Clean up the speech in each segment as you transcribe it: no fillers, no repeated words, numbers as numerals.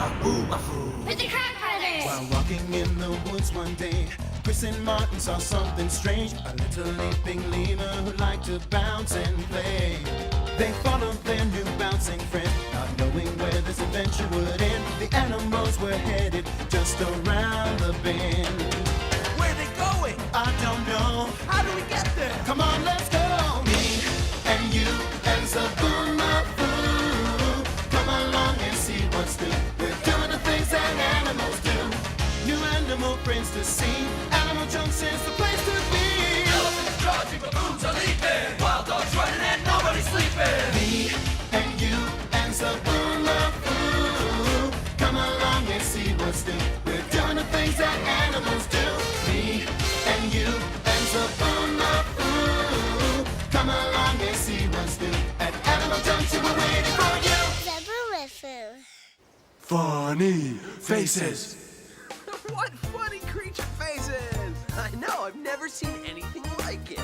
Zoboomafoo. With the Kratt Brothers. While walking in the woods one day, Chris and Martin saw something strange. A little leaping lemur who liked to bounce and play. They followed their new bouncing friend, not knowing where this adventure would end. The animals were headed just around the bend. Where are they going? I don't know. How do we get there? Come on, let's go. Me and you and Zoboomafoo. Come along and see what's new. We're doing the things that animals do. New animal friends to see. Animal Junction's the place to be. Elephants charging, baboons are leaping. Wild dogs running and nobody's sleeping. Me and you and Zoboomafoo. Come along and see what's new. We're doing the things that animals do. Me and you and Zoboomafoo. Come along and see what's new. At Animal Junction, we're waiting for you. Zoboomafoo. Funny faces. What funny creature faces! I know, I've never seen anything like it.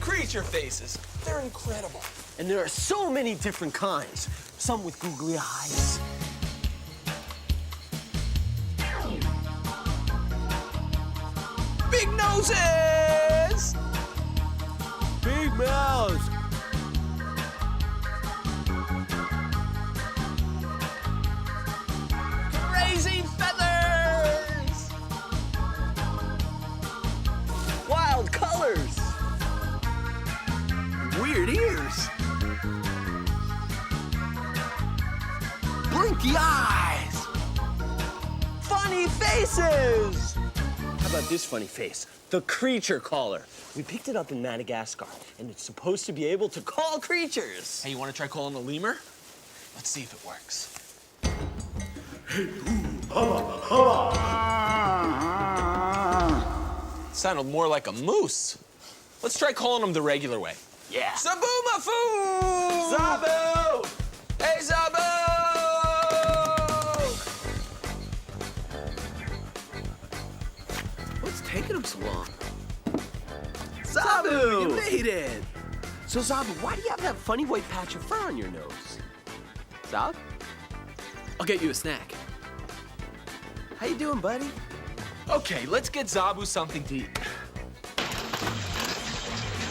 Creature faces, they're incredible. And there are so many different kinds. Some with googly eyes. Big noses! Big mouths! Crazy feathers! Wild colors! Weird ears! Blinky eyes! Funny faces! How about this funny face? The creature caller. We picked it up in Madagascar, and it's supposed to be able to call creatures. Hey, you want to try calling a lemur? Let's see if it works. Sounded more like a moose. Let's try calling him the regular way. Yeah. Zoboomafoo! Zoboo! Hey, Zoboo! What's taking him so long? Zoboo! You made it! So, Zoboo, why do you have that funny white patch of fur on your nose? Zob? I'll get you a snack. How you doing, buddy? Okay, let's get Zoboo something to eat.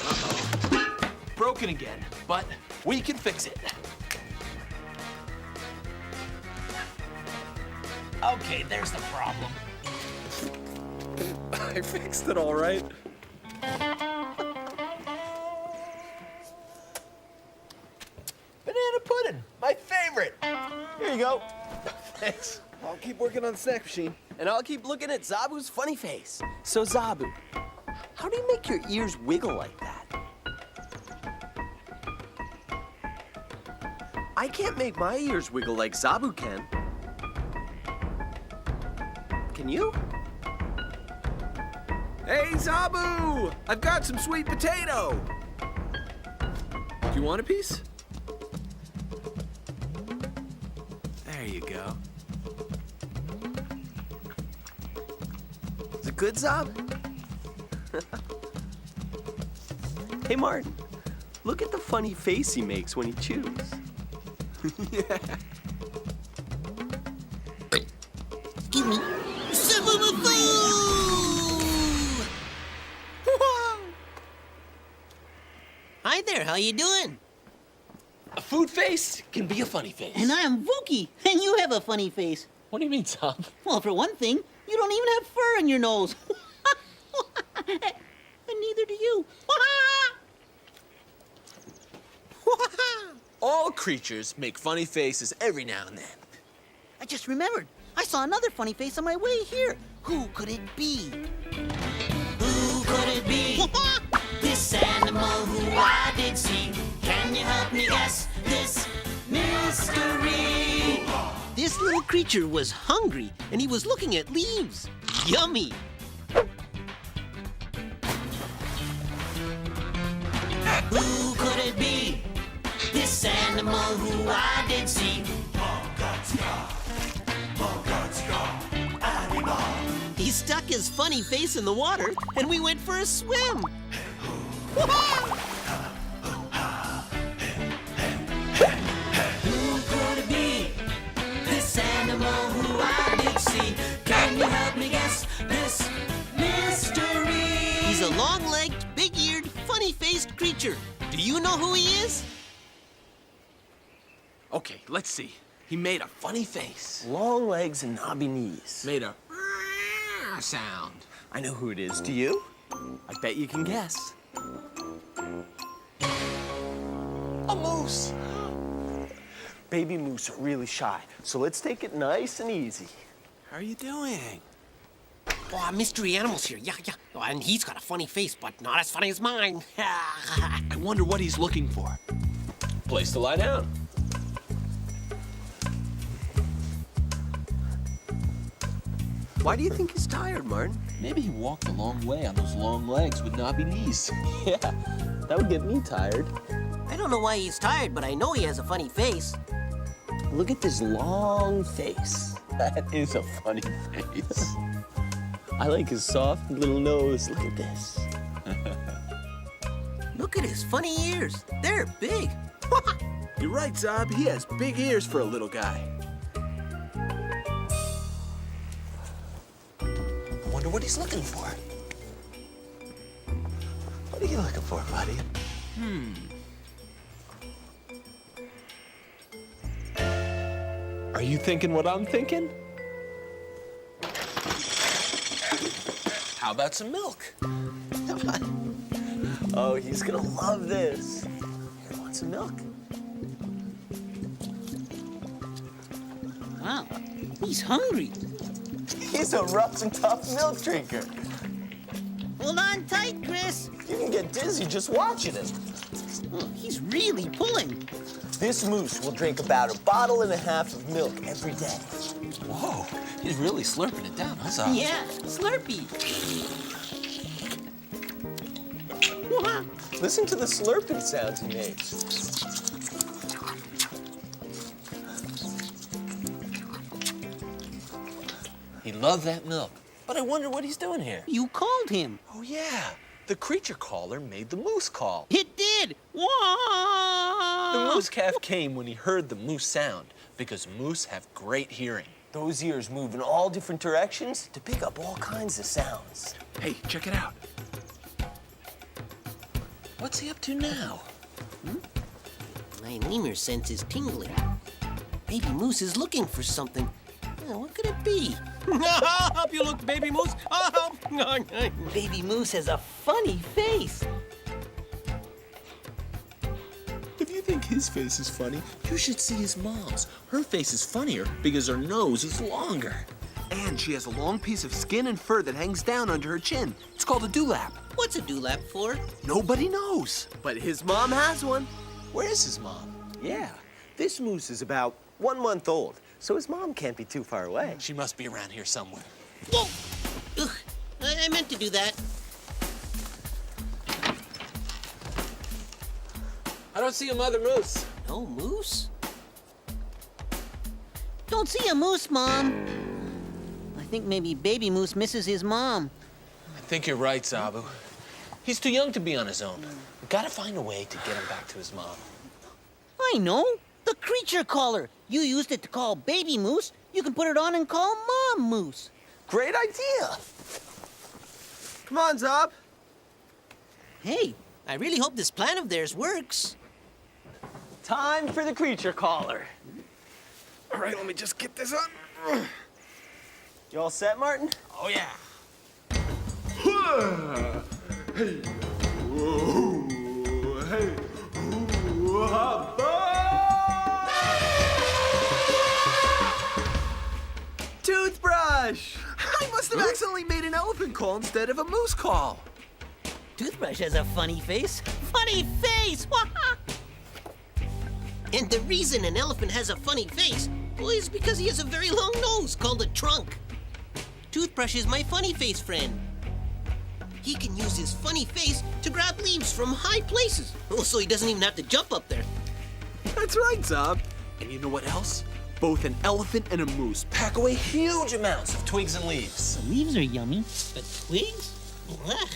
Uh-oh. Broken again, but we can fix it. Okay, there's the problem. I fixed it all right. Banana pudding, my favorite. Here you go. Thanks. I'll keep working on the snack machine. And I'll keep looking at Zaboo's funny face. So, Zoboo, how do you make your ears wiggle like that? I can't make my ears wiggle like Zoboo can. Can you? Hey, Zoboo! I've got some sweet potato. Do you want a piece? There you go. Is it good, Zob? Hey, Martin, look at the funny face he makes when he chews. Yeah. Excuse me. Zoboomafoo! Hi there, how you doing? A food face can be a funny face. And I'm Vookie, and you have a funny face. What do you mean, Zob? Well, for one thing, you don't even have fur on your nose. And neither do you. All creatures make funny faces every now and then. I just remembered. I saw another funny face on my way here. Who could it be? Who could it be? This animal who I did see. Can you help me guess this mystery? This little creature was hungry, and he was looking at leaves. Yummy. Who could it be? This animal who I did see. He stuck his funny face in the water, and we went for a swim. Who could it be? creature. Do you know who he is? Okay, let's see. He made a funny face. Long legs and knobby knees. Made a sound. I know who it is. Do you? I bet you can guess. A moose. Baby moose are really shy, so let's take it nice and easy. How are you doing? Oh, mystery animals here. Yeah. Oh, and he's got a funny face, but not as funny as mine. I wonder what he's looking for. Place to lie down. Why do you think he's tired, Martin? Maybe he walked a long way on those long legs with knobby knees. Yeah, that would get me tired. I don't know why he's tired, but I know he has a funny face. Look at this long face. That is a funny face. I like his soft little nose. Look at this. Look at his funny ears. They're big. You're right, Zob. He has big ears for a little guy. I wonder what he's looking for. What are you looking for, buddy? Are you thinking what I'm thinking? How about some milk? Oh, he's gonna love this. Here, want some milk? Wow, he's hungry. He's a rough and tough milk drinker. Hold on tight, Chris. You can get dizzy just watching him. Oh, he's really pulling. This moose will drink about 1.5 bottles of milk every day. Whoa, he's really slurping it down, huh, Zob? Yeah, Slurpee. Listen to the slurping sounds he makes. He loved that milk. But I wonder what he's doing here. You called him. Oh, yeah. The creature caller made the moose call. It did. Whoa! The moose calf came when he heard the moose sound because moose have great hearing. Those ears move in all different directions to pick up all kinds of sounds. Hey, check it out. What's he up to now? My lemur sense is tingling. Baby Moose is looking for something. What could it be? I'll help you look, Baby Moose. I'll help. Baby Moose has a funny face. If you think his face is funny, you should see his mom's. Her face is funnier because her nose is longer. And she has a long piece of skin and fur that hangs down under her chin. It's called a dewlap. What's a dewlap for? Nobody knows, but his mom has one. Where is his mom? Yeah, this moose is about 1 month old, so his mom can't be too far away. She must be around here somewhere. Whoa! Ugh, I meant to do that. I don't see a mother moose. No moose? Don't see a moose, Mom. I think maybe Baby Moose misses his mom. I think you're right, Zoboo. He's too young to be on his own. We've got to find a way to get him back to his mom. I know. The creature caller. You used it to call Baby Moose. You can put it on and call Mom Moose. Great idea. Come on, Zob. Hey, I really hope this plan of theirs works. Time for the creature caller. All right, let me just get this on. You all set, Martin? Oh, yeah. Hey, whoa, hey, Toothbrush! I must have accidentally made an elephant call instead of a moose call. Toothbrush has a funny face. Funny face! And the reason an elephant has a funny face is because he has a very long nose called a trunk. Toothbrush is my funny face friend. He can use his funny face to grab leaves from high places. Oh, so he doesn't even have to jump up there. That's right, Zob. And you know what else? Both an elephant and a moose Pack away huge amounts of twigs and leaves. The leaves are yummy. But twigs? Ugh.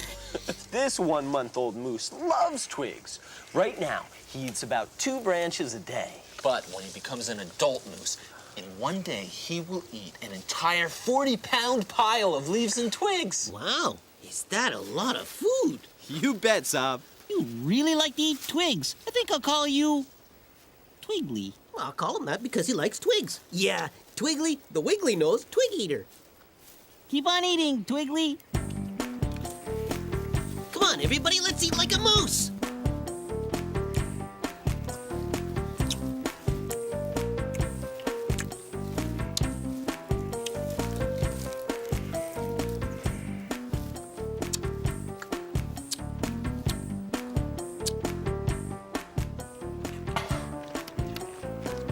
This 1 month old moose loves twigs. Right now, he eats about 2 branches a day. But when he becomes an adult moose, in one day he will eat an entire 40-pound pile of leaves and twigs. Wow, is that a lot of food? You bet, Zob. You really like to eat twigs. I think I'll call you Twiggly. I'll call him that because he likes twigs. Yeah, Twiggly, the wiggly-nosed twig eater. Keep on eating, Twiggly. Come on, everybody, let's eat like a moose.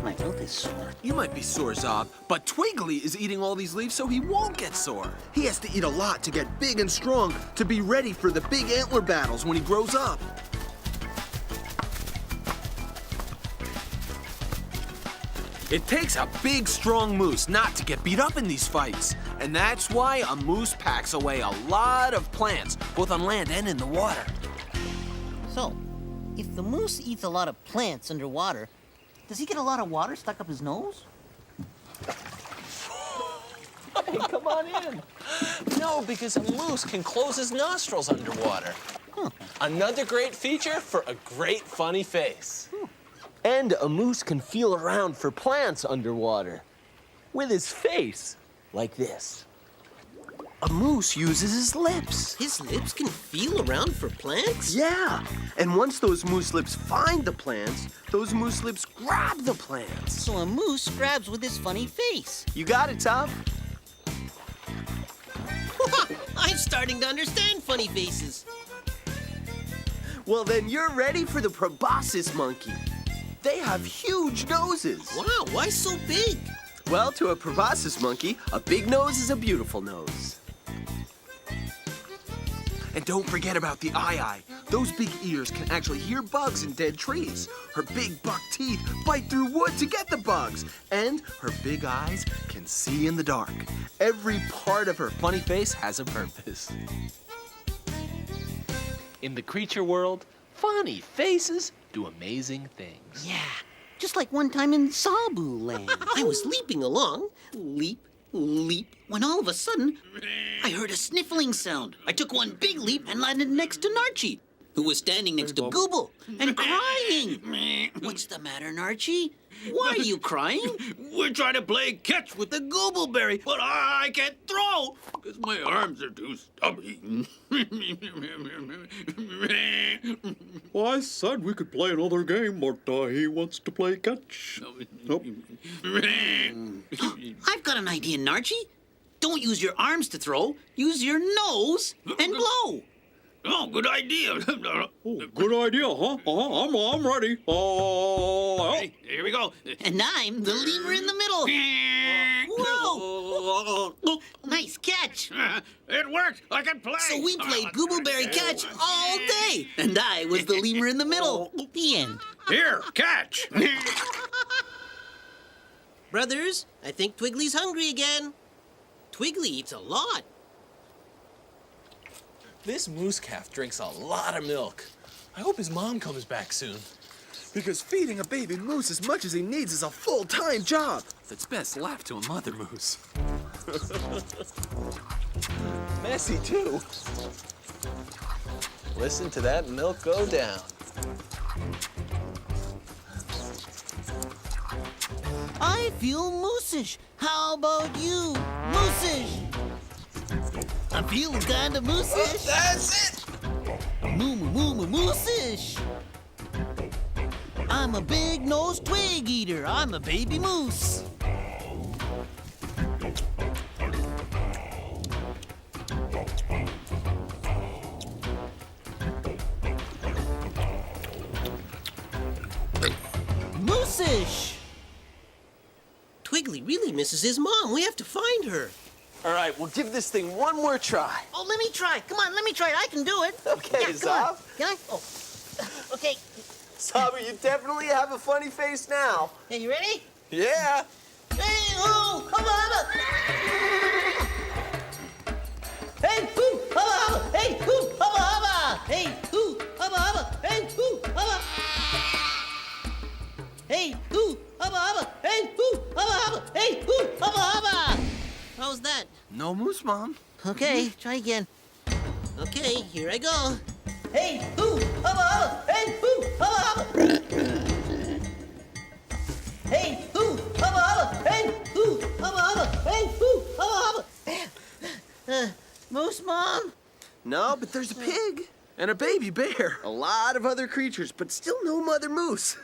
My mouth is sore. You might be sore, Zob, but Twiggly is eating all these leaves so he won't get sore. He has to eat a lot to get big and strong to be ready for the big antler battles when he grows up. It takes a big, strong moose not to get beat up in these fights. And that's why a moose packs away a lot of plants, both on land and in the water. So, if the moose eats a lot of plants underwater, does he get a lot of water stuck up his nose? Hey, come on in. No, because a moose can close his nostrils underwater. Another great feature for a great funny face. And a moose can feel around for plants underwater with his face, like this. A moose uses his lips. His lips can feel around for plants? Yeah, and once those moose lips find the plants, those moose lips grab the plants. So a moose grabs with his funny face. You got it, Tom? I'm starting to understand funny faces. Well, then you're ready for the proboscis monkey. They have huge noses. Wow, why so big? Well, to a proboscis monkey, a big nose is a beautiful nose. And don't forget about the eye. Those big ears can actually hear bugs in dead trees. Her big buck teeth bite through wood to get the bugs. And her big eyes can see in the dark. Every part of her funny face has a purpose. In the creature world, funny faces do amazing things. Yeah, just like one time in Zoboo land. I was leaping along, leap, leap, when all of a sudden, I heard a sniffling sound. I took one big leap and landed next to Narchi, who was standing next to Gooble and crying. What's the matter, Narchi? Why are you crying? We're trying to play catch with the goobleberry, but I can't throw because my arms are too stubby. Well, I said we could play another game, but he wants to play catch. Nope. I've got an idea, Narchi. Don't use your arms to throw. Use your nose and blow. Oh, good idea. Oh, good idea, huh? I'm ready. Hey, here we go. And I'm the lemur in the middle. Whoa! Nice catch. It worked. I can play. So we played Goobleberry catch all day. And I was the lemur in the middle. The end. Here, catch. Brothers, I think Twiggly's hungry again. Twiggly eats a lot. This moose calf drinks a lot of milk. I hope his mom comes back soon. Because feeding a baby moose as much as he needs is a full-time job. That's best left to a mother moose. Messy, too. Listen to that milk go down. I feel moosish. How about you? Moosish. I'm feeling kind of moosish. That's it! Moosish. I'm a big-nosed twig eater. I'm a baby moose. Moosish. Twiggly really misses his mom. We have to find her. All right, we'll give this thing one more try. Oh, let me try. Come on, let me try it. I can do it. Okay, yeah, come on. Zob. Can I? Oh. Okay. Zoboo, you definitely have a funny face now. Hey, you ready? Yeah. Hey, oh, hubba, hubba. Hey, hoo, hubba, hubba. Hey, hoo, hubba, hubba. Hey, hoo, hubba, hubba. Hey, hoo, hubba. Hey, hoo, hubba, hubba. Hey, hoo, hubba, hubba. Hey, hoo, hubba, hubba. How's that? No moose, Mom. Okay, try again. Okay, here I go. Hey, hoo, hubba, hubba. Hey, hoo, hubba, hubba. Hey, hoo, hubba, hubba. Hey, hoo, hubba, hubba. Hey, hoo, hubba, hubba. Moose Mom? No, but there's a pig and a baby bear. A lot of other creatures, but still no Mother Moose.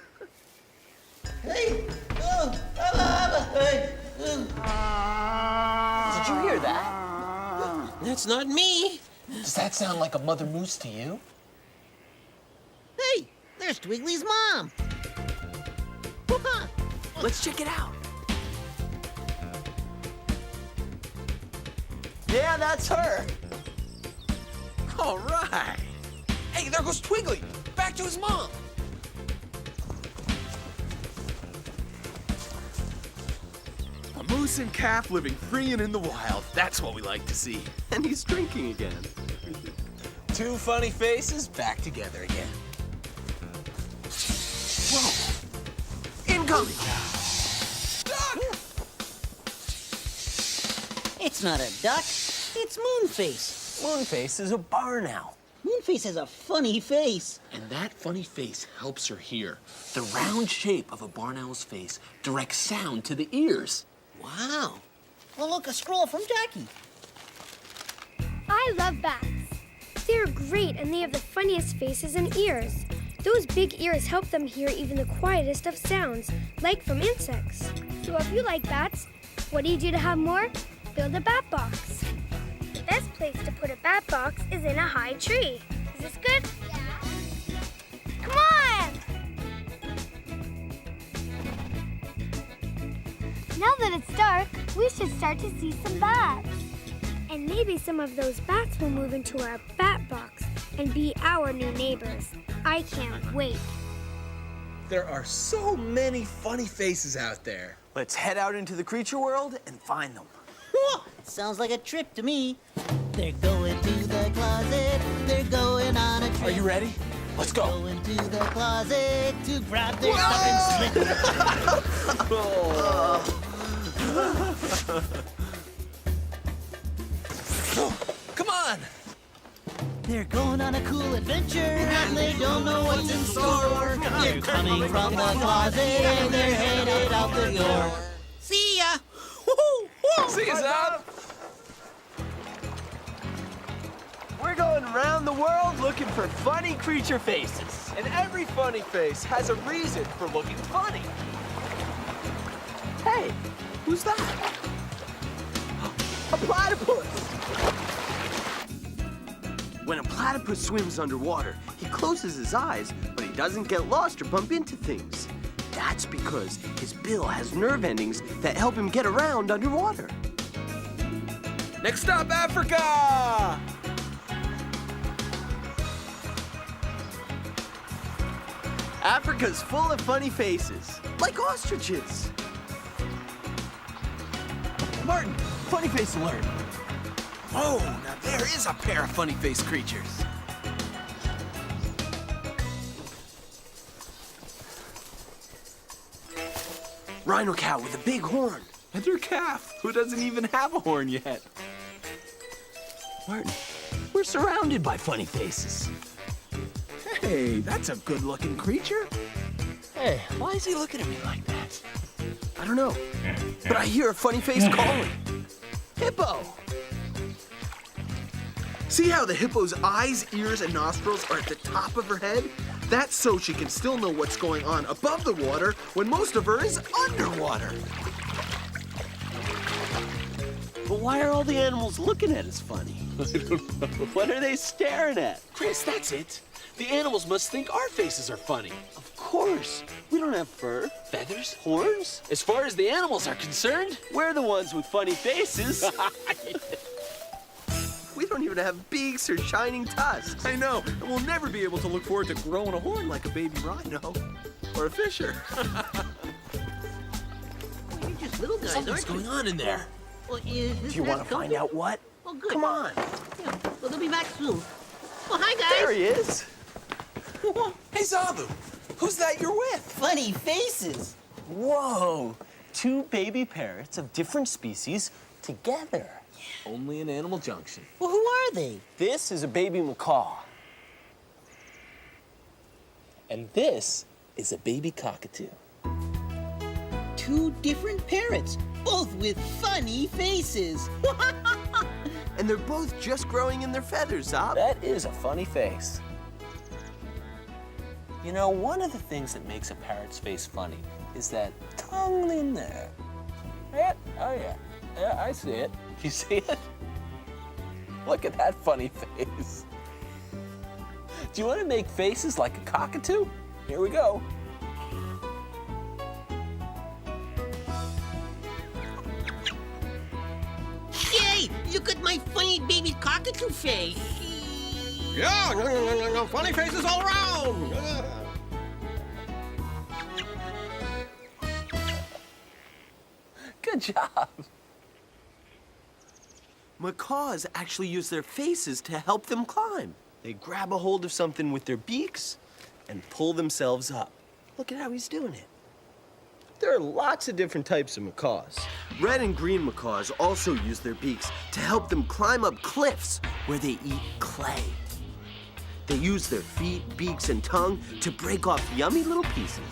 Hey, hoo, hubba, hubba. Hey, hoo. Did you hear that? That's not me. Does that sound like a mother moose to you? Hey, there's Twiggly's mom. Whoop-ah. Let's check it out. Yeah, that's her. All right. Hey, there goes Twiggly. Back to his mom. A moose and calf living free and in the wild. That's what we like to see. And he's drinking again. Two funny faces back together again. Whoa! Incoming! It's not a duck. It's Moonface. Moonface is a barn owl. Moonface has a funny face. And that funny face helps her hear. The round shape of a barn owl's face directs sound to the ears. Wow. Well, look, a scroll from Jackie. I love bats. They're great and they have the funniest faces and ears. Those big ears help them hear even the quietest of sounds, like from insects. So if you like bats, what do you do to have more? Build a bat box. The best place to put a bat box is in a high tree. Is this good? Yeah. Come on! Now that it's dark, we should start to see some bats. And maybe some of those bats will move into our bat box and be our new neighbors. I can't wait. There are so many funny faces out there. Let's head out into the creature world and find them. Sounds like a trip to me. They're going to the closet. They're going on a trip. Are you ready? Let's go. Going to the closet to grab their stuff and slip. Come on! They're going on a cool adventure and they don't know what's in store. They're coming from the closet and they're headed out the door. See ya. See you, Zob. We're going around the world looking for funny creature faces. And every funny face has a reason for looking funny. Hey, who's that? A platypus! When a platypus swims underwater, he closes his eyes, but he doesn't get lost or bump into things. That's because his bill has nerve endings that help him get around underwater. Next stop, Africa! Africa's full of funny faces, like ostriches. Martin, funny face alert. Oh, now there is a pair of funny-faced creatures. Rhino cow with a big horn. And their calf, who doesn't even have a horn yet. Martin, we're surrounded by funny faces. Hey, that's a good-looking creature. Hey, why is he looking at me like that? I don't know, but I hear a funny face calling. Hippo! See how the hippo's eyes, ears, and nostrils are at the top of her head? That's so she can still know what's going on above the water when most of her is underwater. But why are all the animals looking at us funny? I don't know. What are they staring at? Chris, that's it. The animals must think our faces are funny. Of course. We don't have fur, Feathers? horns. As far as the animals are concerned, We're the ones with funny faces. We don't even have beaks or shining tusks. I know, and we'll never be able to look forward to growing a horn like a baby rhino or a fisher. You're just little guys, Something's aren't you? going on in there. Well, is this Do you want to nest find comfy? out what? Oh, good. Come on. Yeah, well, they'll be back soon. Well, hi, guys. There he is. Hey, Zoboo, who's that you're with? Funny faces. Whoa. Two baby parrots of different species together. Only in Animal Junction. Well, who are they? This is a baby macaw. And this is a baby cockatoo. 2 different parrots, both with funny faces. And they're both just growing in their feathers, Zob. That is a funny face. You know, one of the things that makes a parrot's face funny is that tongue in there. Yeah, oh yeah. Yeah, I see it. You see it? Look at that funny face. Do you want to make faces like a cockatoo? Here we go. Yay! Look at my funny baby cockatoo face. Yeah, funny faces all around. Good job. Macaws actually use their faces to help them climb. They grab a hold of something with their beaks and pull themselves up. Look at how he's doing it. There are lots of different types of macaws. Red and green macaws also use their beaks to help them climb up cliffs where they eat clay. They use their feet, beaks, and tongue to break off yummy little pieces.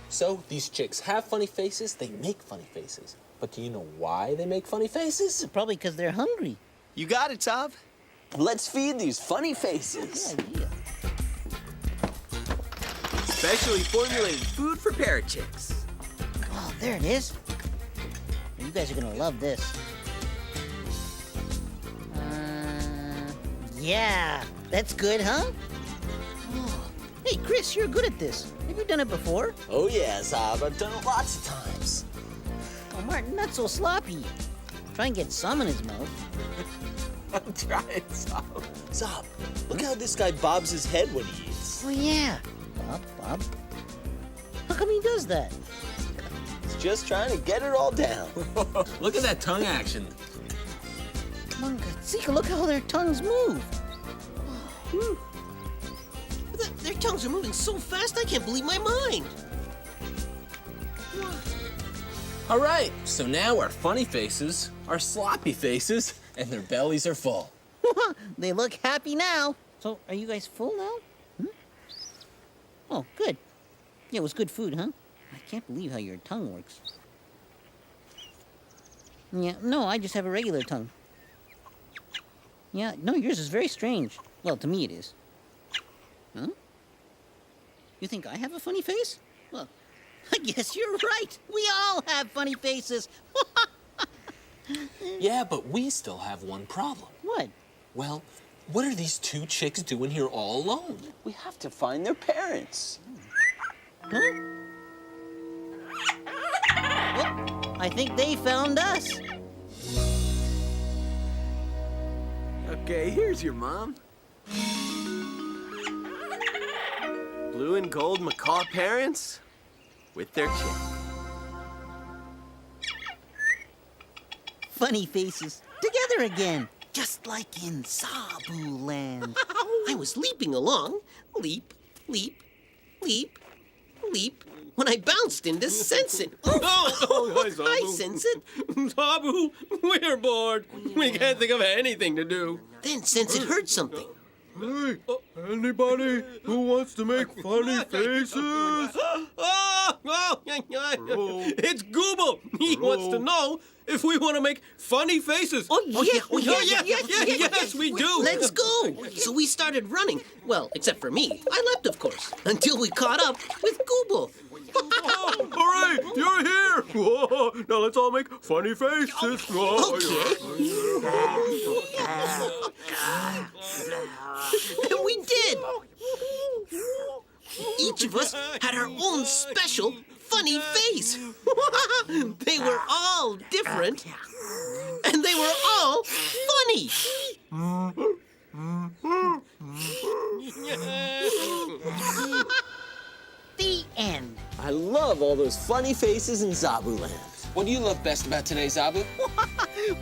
So these chicks have funny faces, they make funny faces. But do you know why they make funny faces? Probably because they're hungry. You got it, Zob. Let's feed these funny faces. Good idea. Specially formulated food for parrot chicks. Oh, there it is. You guys are gonna love this. Yeah, that's good, huh? Oh. Hey, Chris, you're good at this. Have you done it before? Oh yeah, Zob, I've done it lots of times. Oh, Martin, not so sloppy. Try and get some in his mouth. I'm trying, Zob. Zob, look how this guy bobs his head when he eats. Oh, yeah. Bob. How come he does that? He's just trying to get it all down. Look at that tongue action. Zika, look how their tongues move. Their tongues are moving so fast, I can't believe my mind. All right, so now our funny faces are sloppy faces, and their bellies are full. They look happy now. So, are you guys full now? Oh, good. Yeah, it was good food, huh? I can't believe how your tongue works. Yeah, no, I just have a regular tongue. Yeah, no, yours is very strange. Well, to me it is. Huh? You think I have a funny face? Well, I guess you're right. We all have funny faces. Yeah, but we still have one problem. What? Well, what are these 2 chicks doing here all alone? We have to find their parents. Huh? Oh, I think they found us. Okay, here's your mom. Blue and gold macaw parents with their chick. Funny faces. Together again. Just like in Zoboo land. I was leaping along. Leap, leap, leap, leap. When I bounced into Sensit. Hi, Zoboo. Hi, Sensit. Zoboo, we're bored. We can't think of anything to do. Then Sensit heard something. Hey, anybody who wants to make funny faces? It's Google. He wants to know if we want to make funny faces. Yes, we do. Let's go. So we started running. Well, except for me. I leapt, of course, until we caught up with Google. Hooray! You're here! Whoa, now let's all make funny faces. And we did. Each of us had our own special funny face. They were all different, and they were all funny. The end. I love all those funny faces in Zoboo land. What do you love best about today, Zoboo?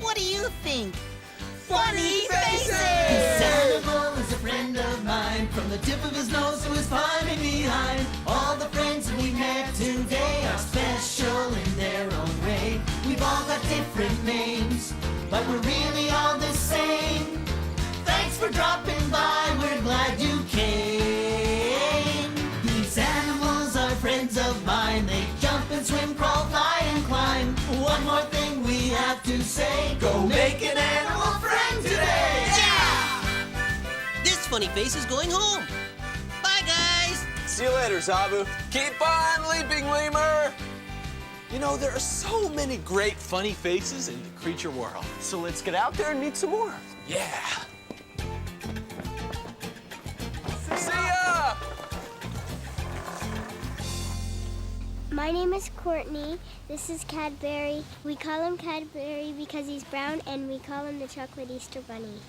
What do you think? Funny faces! Animal is a friend of mine, from the tip of his nose to his funny behind. All the friends that we met today are special in their own different names, but we're really all the same. Thanks for dropping by, we're glad you came. These animals are friends of mine. They jump and swim, crawl, fly, and climb. One more thing we have to say: go make an animal friend today! Yeah! This funny face is going home. Bye, guys. See you later, Zoboo. Keep on leaping, lemur! You know, there are so many great funny faces in the creature world. So let's get out there and meet some more. Yeah. See ya! My name is Courtney. This is Cadbury. We call him Cadbury because he's brown, and we call him the Chocolate Easter Bunny.